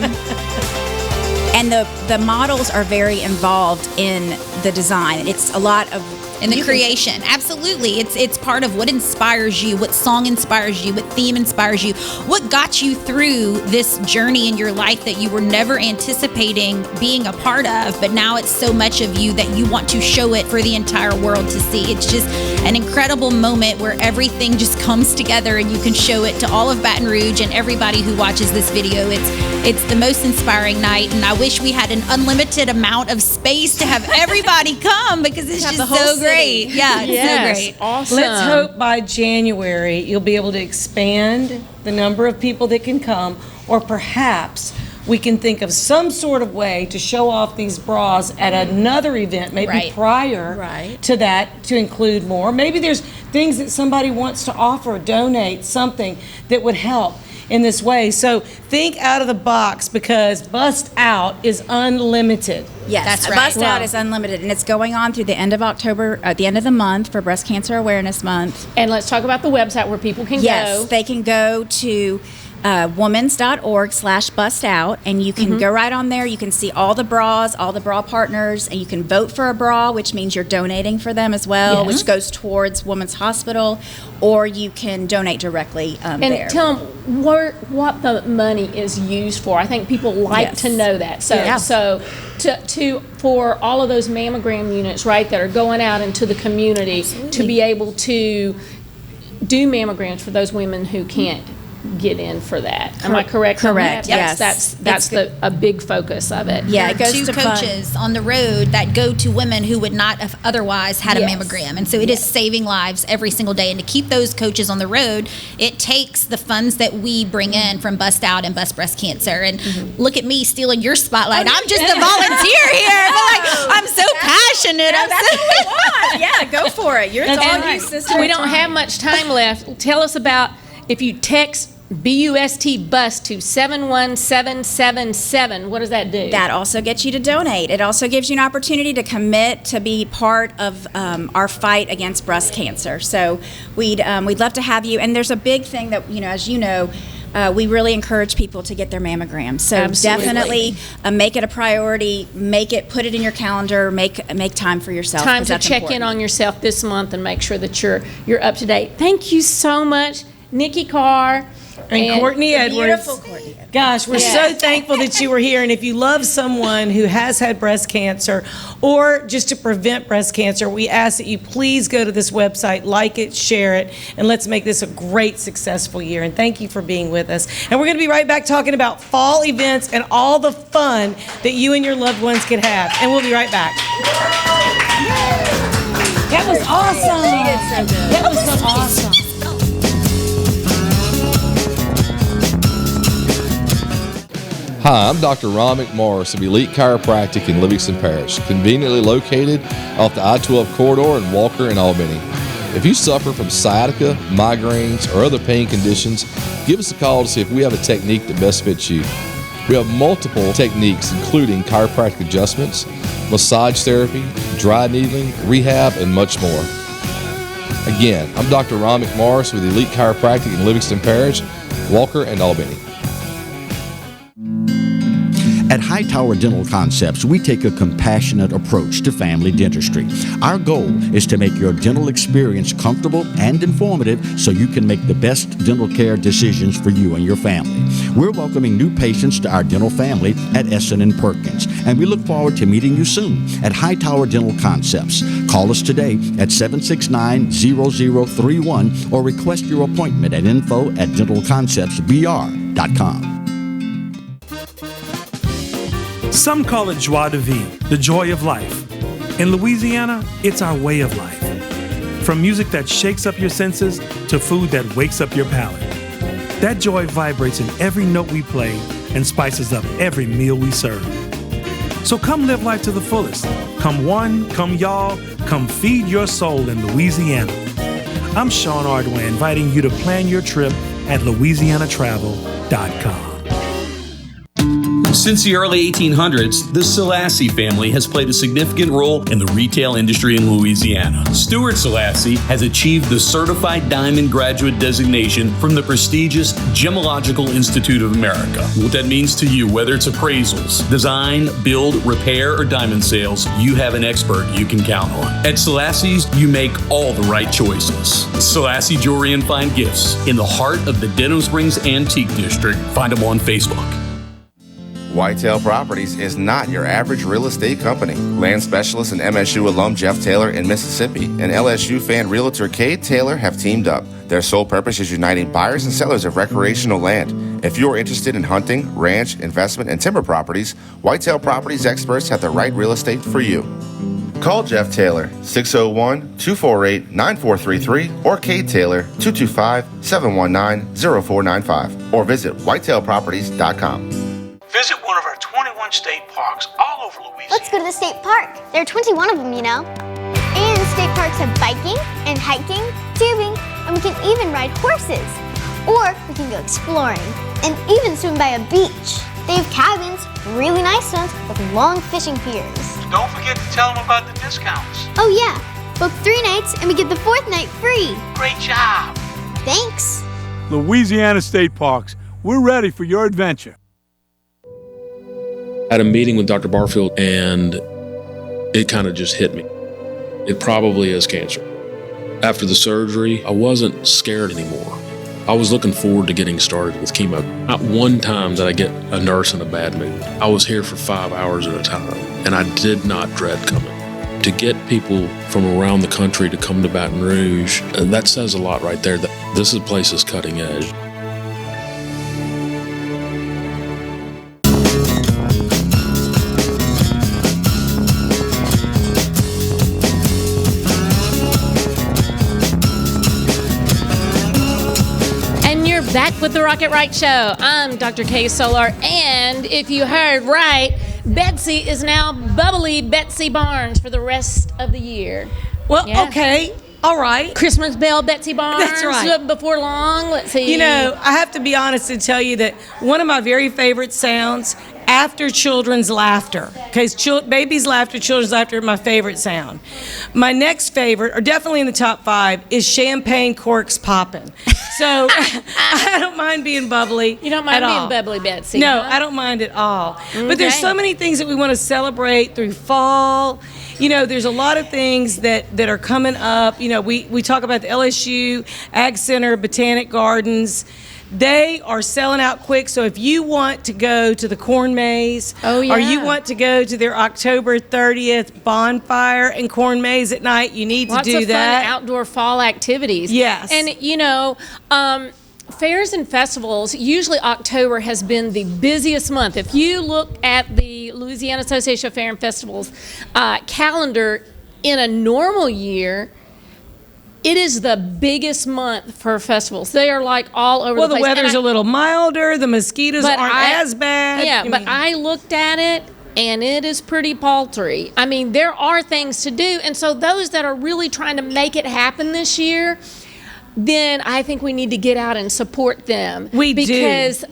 And the models are very involved in the design. It's a lot of In the creation, absolutely. It's part of what inspires you, what song inspires you, what theme inspires you, what got you through this journey in your life that you were never anticipating being a part of, but now it's so much of you that you want to show it for the entire world to see. It's just an incredible moment where everything just comes together and you can show it to all of Baton Rouge and everybody who watches this video. It's the most inspiring night, and I wish we had an unlimited amount of space to have everybody come because it's just so great. Yeah, it's so great. Awesome. Let's hope by January you'll be able to expand the number of people that can come, or perhaps we can think of some sort of way to show off these bras at another event, maybe prior to that, to include more. Maybe there's things that somebody wants to offer, donate, something that would help in this way. So think out of the box, because Bust Out is unlimited. Yes, That's right. Bust Out is unlimited, and it's going on through the end of October, at the end of the month for Breast Cancer Awareness Month. And let's talk about the website where people can go. Yes, they can go to womans.org/bustout, and you can go right on there. You can see all the bras, all the bra partners, and you can vote for a bra, which means you're donating for them as well, which goes towards Women's Hospital, or you can donate directly there. And tell them what the money is used for. I think people like to know that. So, for all of those mammogram units, right, that are going out into the community to be able to do mammograms for those women who can't get in for that. Am I correct? Correct. Yes. That's a big focus of it. Yeah, it goes two to coaches on the road that go to women who would not have otherwise had a mammogram, and so it is saving lives every single day. And to keep those coaches on the road, it takes the funds that we bring in from Bust Out and Bust Breast Cancer. And look at me stealing your spotlight. I'm just a volunteer here, but I'm so passionate. Yeah, go for it. You're all you, sister. We don't have much time left. Tell us about if you text BUST BUST to 71777. What does that do? That also gets you to donate. It also gives you an opportunity to commit to be part of our fight against breast cancer. So we'd love to have you. And there's a big thing that, as you know, we really encourage people to get their mammograms. So definitely make it a priority. Put it in your calendar. Make time for yourself. Time to check in on yourself this month and make sure that you're up to date. Thank you so much, Nikki Carr. And Courtney Edwards. Beautiful Courtney Edwards. Gosh, we're so thankful that you were here. And if you love someone who has had breast cancer, or just to prevent breast cancer, we ask that you please go to this website, like it, share it, and let's make this a great, successful year. And thank you for being with us. And we're going to be right back talking about fall events and all the fun that you and your loved ones can have. And we'll be right back. That was awesome. She did so good. That was so awesome. Hi, I'm Dr. Ron McMorris of Elite Chiropractic in Livingston Parish, conveniently located off the I-12 corridor in Walker and Albany. If you suffer from sciatica, migraines, or other pain conditions, give us a call to see if we have a technique that best fits you. We have multiple techniques, including chiropractic adjustments, massage therapy, dry needling, rehab, and much more. Again, I'm Dr. Ron McMorris with Elite Chiropractic in Livingston Parish, Walker, and Albany. At Hightower Dental Concepts, we take a compassionate approach to family dentistry. Our goal is to make your dental experience comfortable and informative so you can make the best dental care decisions for you and your family. We're welcoming new patients to our dental family at Essen and Perkins, and we look forward to meeting you soon at Hightower Dental Concepts. Call us today at 769-0031 or request your appointment at info@dentalconceptsbr.com. Some call it joie de vivre, the joy of life. In Louisiana, it's our way of life. From music that shakes up your senses to food that wakes up your palate. That joy vibrates in every note we play and spices up every meal we serve. So come live life to the fullest. Come one, come y'all, come feed your soul in Louisiana. I'm Sean Ardway, inviting you to plan your trip at louisianatravel.com. Since the early 1800s, the Selassie family has played a significant role in the retail industry in Louisiana. Stuart Selassie has achieved the Certified Diamond Graduate designation from the prestigious Gemological Institute of America. What that means to you, whether it's appraisals, design, build, repair, or diamond sales, you have an expert you can count on. At Selassie's, you make all the right choices. Selassie Jewelry and Fine Gifts, in the heart of the Denham Springs Antique District. Find them on Facebook. Whitetail Properties is not your average real estate company. Land specialist and MSU alum Jeff Taylor in Mississippi and LSU fan realtor Cade Taylor have teamed up. Their sole purpose is uniting buyers and sellers of recreational land. If you are interested in hunting, ranch, investment, and timber properties, Whitetail Properties experts have the right real estate for you. Call Jeff Taylor, 601-248-9433, or Cade Taylor, 225-719-0495, or visit whitetailproperties.com. Visit one of our 21 state parks all over Louisiana. Let's go to the state park. There are 21 of them, you know. And state parks have biking and hiking, tubing, and we can even ride horses. Or we can go exploring and even swim by a beach. They have cabins, really nice ones, with long fishing piers. Don't forget to tell them about the discounts. Oh yeah, book 3 nights and we get the 4th night free. Great job. Thanks. Louisiana State Parks, we're ready for your adventure. I had a meeting with Dr. Barfield and it kind of just hit me. It probably is cancer. After the surgery, I wasn't scared anymore. I was looking forward to getting started with chemo. Not one time did I get a nurse in a bad mood. I was here for 5 hours at a time, and I did not dread coming. To get people from around the country to come to Baton Rouge, that says a lot right there. That this place is cutting edge. Back with the Rocket Right Show. I'm Dr. Kay Solar, and if you heard right, Betsy is now Bubbly Betsy Barnes for the rest of the year. Well, okay. All right. Christmas Bell Betsy Barnes. That's right. Before long, let's see. You know, I have to be honest and tell you that one of my very favorite sounds after children's laughter, because babies' laughter, children's laughter are my favorite sound. My next favorite, or definitely in the top 5, is champagne corks popping. So I don't mind being bubbly. You don't mind being all. bubbly, Betsy? No, huh? I don't mind at all. Okay. But there's so many things that we want to celebrate through fall. You know, there's a lot of things that are coming up. You know, we talk about the LSU Ag Center, Botanic Gardens. They are selling out quick, so if you want to go to the corn maze, or you want to go to their October 30th bonfire and corn maze at night, you need to do that. Lots of fun outdoor fall activities. Yes. And, you know, fairs and festivals, usually October has been the busiest month. If you look at the Louisiana Association of Fair and Festivals calendar in a normal year, it is the biggest month for festivals. They are like all over the place. Well, the weather's a little milder. The mosquitoes aren't as bad. Yeah, but I looked at it, and it is pretty paltry. I mean, there are things to do. And so those that are really trying to make it happen this year, then I think we need to get out and support them. Because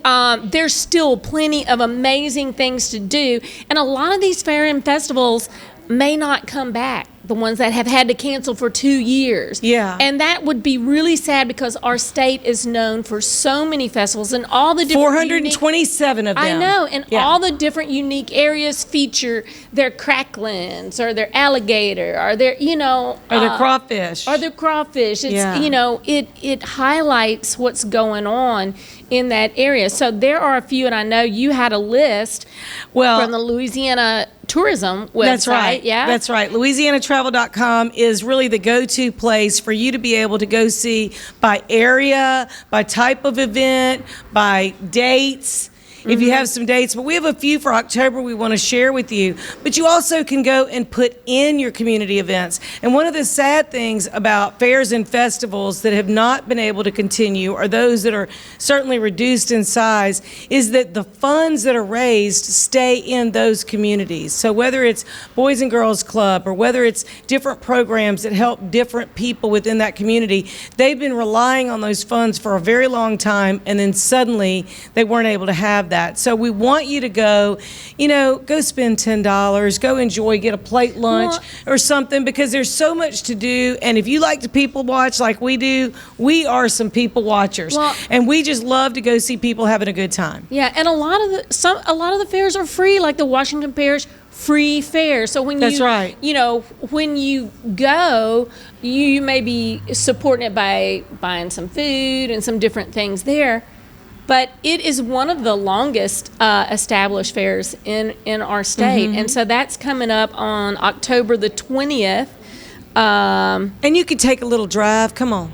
there's still plenty of amazing things to do. And a lot of these fair and festivals may not come back, the ones that have had to cancel for 2 years. Yeah. And that would be really sad because our state is known for so many festivals and all the different 427 of them. I know, and all the different unique areas feature their cracklins or their alligator or their, or their crawfish. Or their crawfish. It's, it highlights what's going on in that area. So there are a few, and I know you had a list from the Louisiana tourism website. That's right. Yeah. That's right. LouisianaTravel.com is really the go-to place for you to be able to go see by area, by type of event, by dates. If you have some dates, but we have a few for October we want to share with you. But you also can go and put in your community events. And one of the sad things about fairs and festivals that have not been able to continue, or those that are certainly reduced in size, is that the funds that are raised stay in those communities. So whether it's Boys and Girls Club or whether it's different programs that help different people within that community, they've been relying on those funds for a very long time, and then suddenly they weren't able to have that. So we want you to go, go spend $10, go enjoy, get a plate lunch or something, because there's so much to do. And if you like to people watch like we do, we are some people watchers, and we just love to go see people having a good time. Yeah, and a lot of the fairs are free, like the Washington Parish free fair. So when when you go, you may be supporting it by buying some food and some different things there. But it is one of the longest established fairs in our state. And so that's coming up on October the 20th. And you can take a little drive. Come on.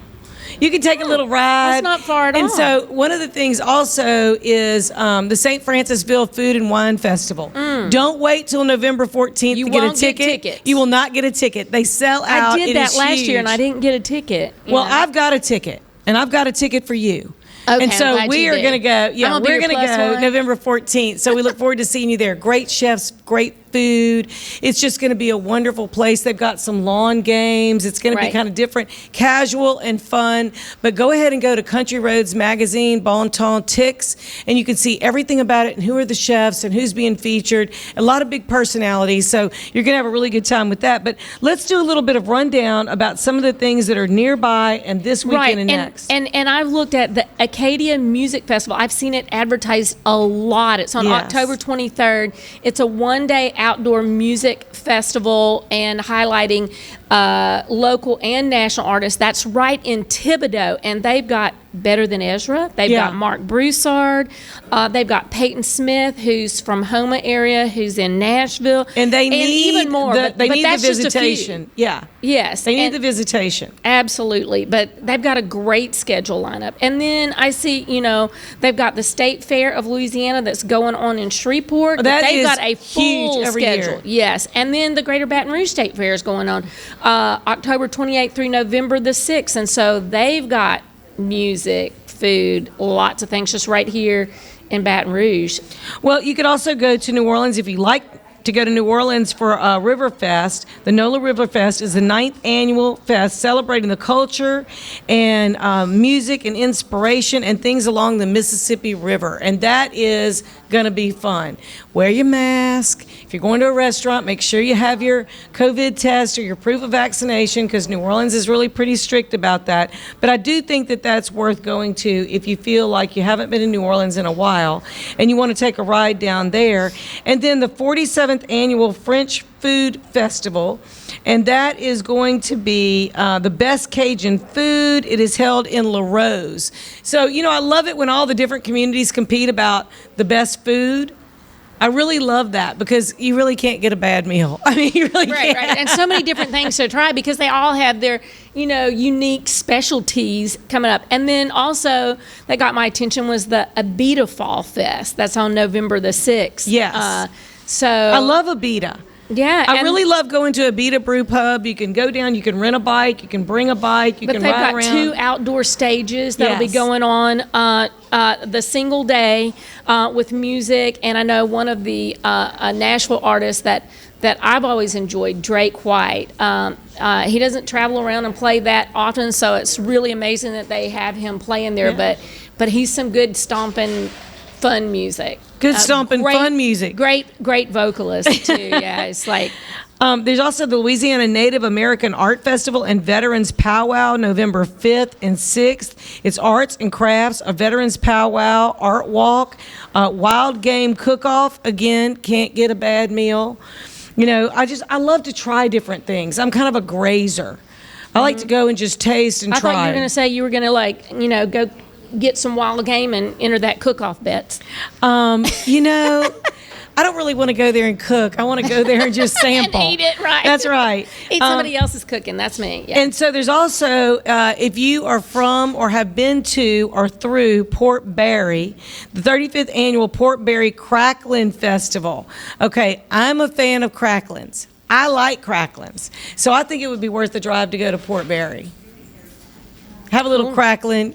You can take a little ride. That's not far at all. And so one of the things also is the St. Francisville Food and Wine Festival. Don't wait till November 14th to get a ticket. You will not get a ticket. They sell out. I did that last year and I didn't get a ticket. Well, I've got a ticket, and I've got a ticket for you. Okay, and so we are going to go. Yeah, we're going to go November 14th. So we look forward to seeing you there. Great chefs, great food. It's just going to be a wonderful place. They've got some lawn games. It's going to be kind of different, casual and fun. But go ahead and go to Country Roads Magazine, Baton, Tix, and you can see everything about it and who are the chefs and who's being featured. A lot of big personalities. So you're going to have a really good time with that. But let's do a little bit of rundown about some of the things that are nearby and this weekend and next. And I've looked at the Acadia Music Festival. I've seen it advertised a lot. It's on October 23rd. It's a one-day outdoor music festival and highlighting local and national artists. That's right in Thibodaux, and they've got Better Than Ezra. They've got Mark Broussard. They've got Peyton Smith, who's from Houma area, who's in Nashville, and they need even more. They need the visitation. Yeah. Yes. They need the visitation. Absolutely. But they've got a great schedule lineup. And then I see, they've got the State Fair of Louisiana that's going on in Shreveport. They've got a full schedule. Year. Yes. And then the Greater Baton Rouge State Fair is going on October 28th through November the 6th. And so they've got music, food, lots of things just right here in Baton Rouge. Well, you could also go to New Orleans if you like to go to New Orleans for River Fest. The NOLA River Fest is the 9th annual fest celebrating the culture and music and inspiration and things along the Mississippi River. And that is going to be fun. Wear your mask. If you're going to a restaurant, make sure you have your COVID test or your proof of vaccination, because New Orleans is really pretty strict about that. But I do think that that's worth going to if you feel like you haven't been in New Orleans in a while and you want to take a ride down there. And then the 47th annual French Food Festival, and that is going to be the best Cajun food. It is held in La Rose. So, I love it when all the different communities compete about the best food. I really love that because you really can't get a bad meal. I mean, you really can't. Right. And so many different things to try because they all have their, unique specialties coming up. And then also that got my attention was the Abita Fall Fest. That's on November the 6th. Yes. So I love Abita. Yeah. I really love going to Abita Brew Pub. You can go down, you can rent a bike, you can bring a bike, you can ride around. But they've got 2 outdoor stages that'll be going on the single day with music. And I know one of the Nashville artists that I've always enjoyed, Drake White. He doesn't travel around and play that often, so it's really amazing that they have him playing there. Yeah. But he's some good stomping fun music. Good stomping, fun music. Great vocalist, too. Yeah, it's like... there's also the Louisiana Native American Art Festival and Veterans Powwow, November 5th and 6th. It's arts and crafts, a Veterans Powwow, art walk, wild game cook-off. Again, can't get a bad meal. You know, I love to try different things. I'm kind of a grazer. I like to go and just taste and try. I thought you were going to say you were going to, go get some wild game and enter that cook-off bets. I don't really want to go there and cook. I want to go there and just sample. And eat it, right. That's right. Eat somebody else's cooking. That's me. Yeah. And so there's also, if you are from or have been to or through Port Barre, the 35th annual Port Barre Cracklin Festival. Okay, I'm a fan of cracklins. I like cracklins. So I think it would be worth the drive to go to Port Barre. Have a little cracklin,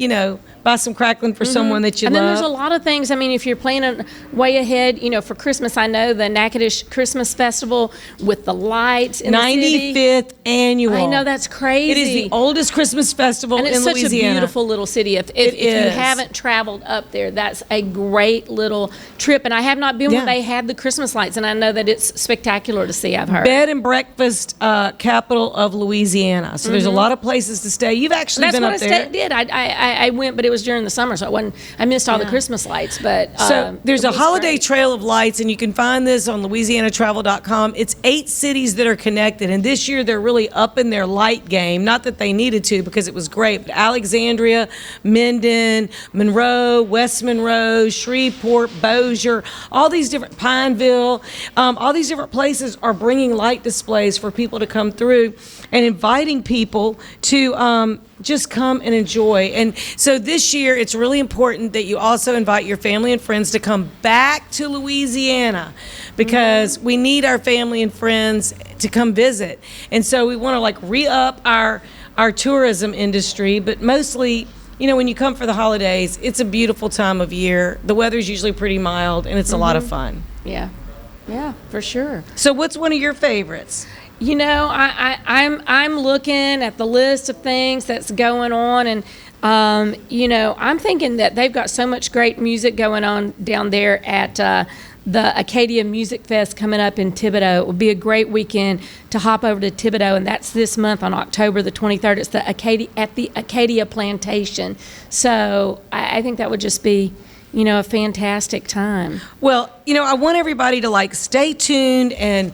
buy some cracklin for someone that you love. And then there's a lot of things. I mean, if you're planning way ahead, for Christmas, I know the Natchitoches Christmas Festival with the lights in the city. 95th annual. I know, that's crazy. It is the oldest Christmas festival in Louisiana. And it's such a beautiful little city. If you haven't traveled up there, that's a great little trip. And I have not been when they had the Christmas lights, and I know that it's spectacular to see, I've heard. Bed and breakfast capital of Louisiana. So there's a lot of places to stay. You've actually been up there. That's what I went, but it was during the summer, so I missed all the Christmas lights. But so there's a holiday trail of lights, and you can find this on LouisianaTravel.com. It's 8 cities that are connected, and this year they're really upping their light game. Not that they needed to, because it was great. But Alexandria, Minden, Monroe, West Monroe, Shreveport, Bossier, all these different Pineville, all these different places are bringing light displays for people to come through and inviting people to just come and enjoy. And so this year, it's really important that you also invite your family and friends to come back to Louisiana, because we need our family and friends to come visit. And so we want to re-up our tourism industry, but mostly, when you come for the holidays, it's a beautiful time of year. The weather's usually pretty mild, and it's a lot of fun. Yeah, for sure. So what's one of your favorites? I'm looking at the list of things that's going on, and I'm thinking that they've got so much great music going on down there at the Acadia Music Fest coming up in Thibodaux. It would be a great weekend to hop over to Thibodaux, and that's this month on October the 23rd. It's at the Acadia Plantation. So I think that would just be a fantastic time. Well, I want everybody to stay tuned and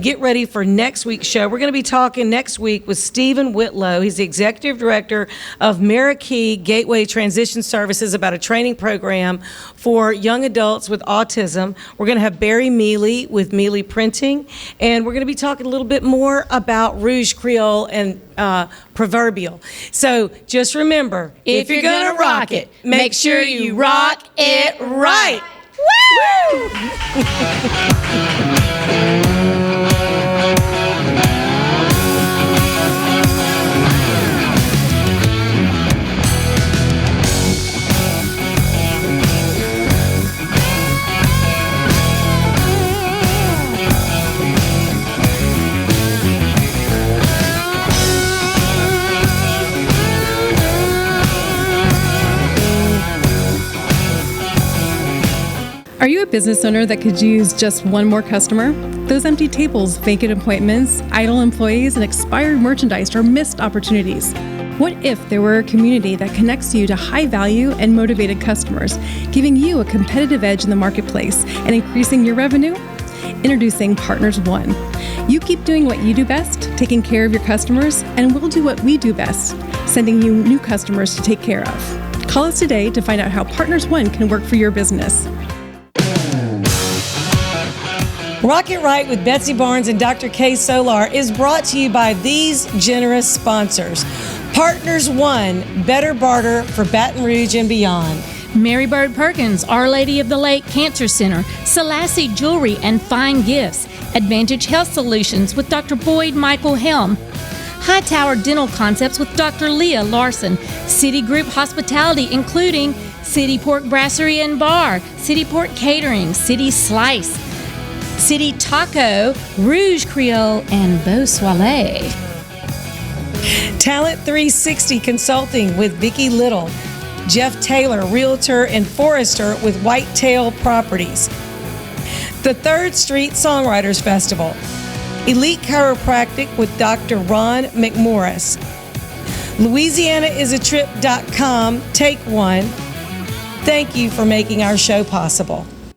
get ready for next week's show. We're going to be talking next week with Stephen Whitlow. He's the executive director of Marquee Gateway Transition Services, about a training program for young adults with autism. We're going to have Barry Mealy with Mealy Printing, and we're going to be talking a little bit more about Rouge Creole and Proverbial. So just remember, if you're going to rock it, make sure you rock it right. Woo! Are you a business owner that could use just one more customer? Those empty tables, vacant appointments, idle employees, and expired merchandise are missed opportunities. What if there were a community that connects you to high-value and motivated customers, giving you a competitive edge in the marketplace and increasing your revenue? Introducing Partners One. You keep doing what you do best, taking care of your customers, and we'll do what we do best, sending you new customers to take care of. Call us today to find out how Partners One can work for your business. Rock It Right with Betsy Barnes and Dr. K. Solar is brought to you by these generous sponsors. Partners One, better barter for Baton Rouge and beyond. Mary Bird Perkins, Our Lady of the Lake Cancer Center, Selassie Jewelry and Fine Gifts, Advantage Health Solutions with Dr. Boyd Michael Helm, Hightower Dental Concepts with Dr. Leah Larson, City Group Hospitality including City Pork Brasserie and Bar, City Pork Catering, City Slice, City Taco, Rouge Creole, and Beau Soleil. Talent 360 Consulting with Vicki Little. Jeff Taylor, Realtor and Forester with Whitetail Properties. The 3rd Street Songwriters Festival. Elite Chiropractic with Dr. Ron McMorris. LouisianaIsATrip.com. Take one. Thank you for making our show possible.